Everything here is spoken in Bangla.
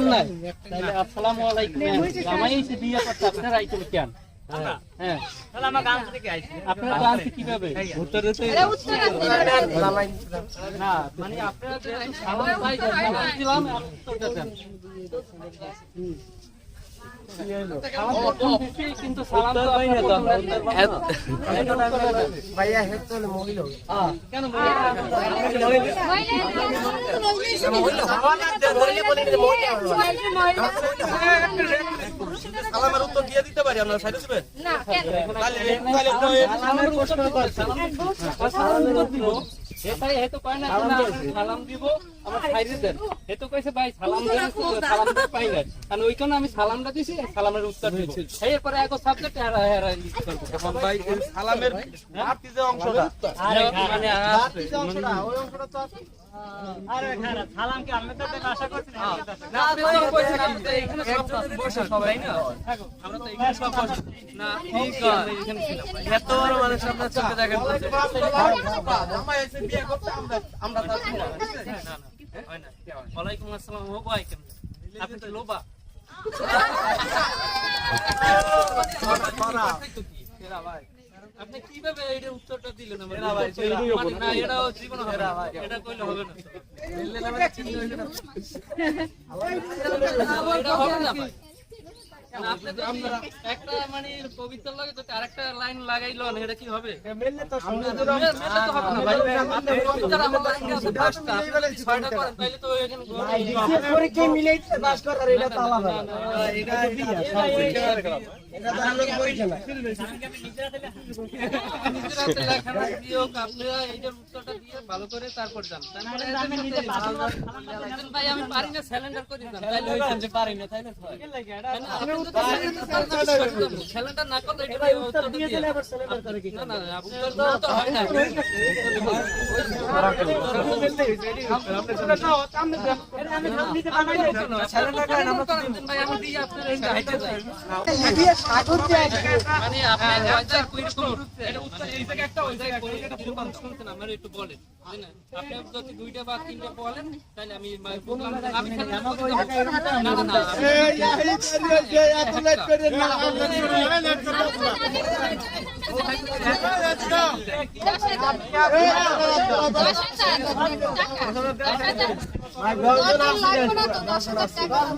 নাই তাহলে আসসালামু আলাইকুম জামাই এসে বিয়ে করতে আপনারা আইতে কেন? হ্যাঁ তাহলে আমরা গান থেকে আইছি আপনারা গান কিভাবে উত্তরে না মানে আপনারা যে সালাম পাই দিলাম উত্তরটা দেন কিন্তু সালাম তো ভাই না ভাইয়া হেড তো মহিলা কেন সালামের উত্তর দিয়ে দিতে পারি আমরা সাইডে দিবেন না সালামের প্রশ্ন করে সালামের উত্তর দিব এটাই হেতু কয় না সালাম দিব আমার সাইডে দেন হেতু কইছে ভাই সালাম দেন সালাম দে পাই না কারণ ওইখানে আমি সালামটা দিছি সালামের উত্তর দিব এরপরে এক সাবজেক্ট হেরা এখন ভাই সালামের বাড়তি যে অংশটা আরে মানে বাড়তি যে অংশটা ওই অংশটা তো আছে আরে খারাপ সালাম কি আমি তো আশা করছি না না আপনি তো কইছেন আপনি তো এখানে সব বসে সবাই না থাকো আমরা তো এখানে সব বসে না ঠিক আছে এখানে ছিলাম এত বড় মানুষ আপনারা চোখে দেখেন জামাই এসে বিয়ে করতে আমরা তো না না হয় না ওয়ালাইকুম আসসালাম ও ভাই কেমন আপনি তো লোবা ভাই আপনি কিভাবে এইটার উত্তরটা দিলেন আমার ভাই না এটা জীবন হবে না এটা কইলে হবে না বললে না মানে চিন্তা হইলো না এটা হবে না ভাই আপনি তো আমরা একটা মানে কবিতার লাগে তো আরেকটা লাইন লাগাইলো না এটা কি হবে মেললে তো হবে না ভাই কবিতার আমার লাইন আছে 10টা ছয়টা করেন তাইলে তো এখানে পরে কে মিলাইতে বাস করার এটা তো আলাদা এটা বিয়া এটা তো আমরা পরীক্ষা না নিজেরাতে লেখাটা দিও আপনারা এইটার উত্তরটা দিয়ে ভালো করে তারপর যান তারপরে আমি নিজে ভাই আমি পারি না স্যালেন্ডার করে দিলাম তাইলে হইছেন যে পারি না তাইলে আমি উত্তর স্যালেন্ডার না করলে এটা উত্তর দিয়ে দিলে আবার স্যালেন্ডার করে কি না না উত্তর তো হয় না স্যালেন্ডার করেন আমরা ভাই আমি দিয়ে আপনারা এই হাইটে যাই মানে আপনি কয়টা কুইট করুন এটা উত্তর এই জায়গা একটা ওই জায়গা কোন একটা ভুল বানান শুনছেন আমার একটু বলেন তাই না আপনি যদি দুইটা বা তিনটা বলেন তাহলে আমি আমি না না না এই এত লেট করেন না টাকা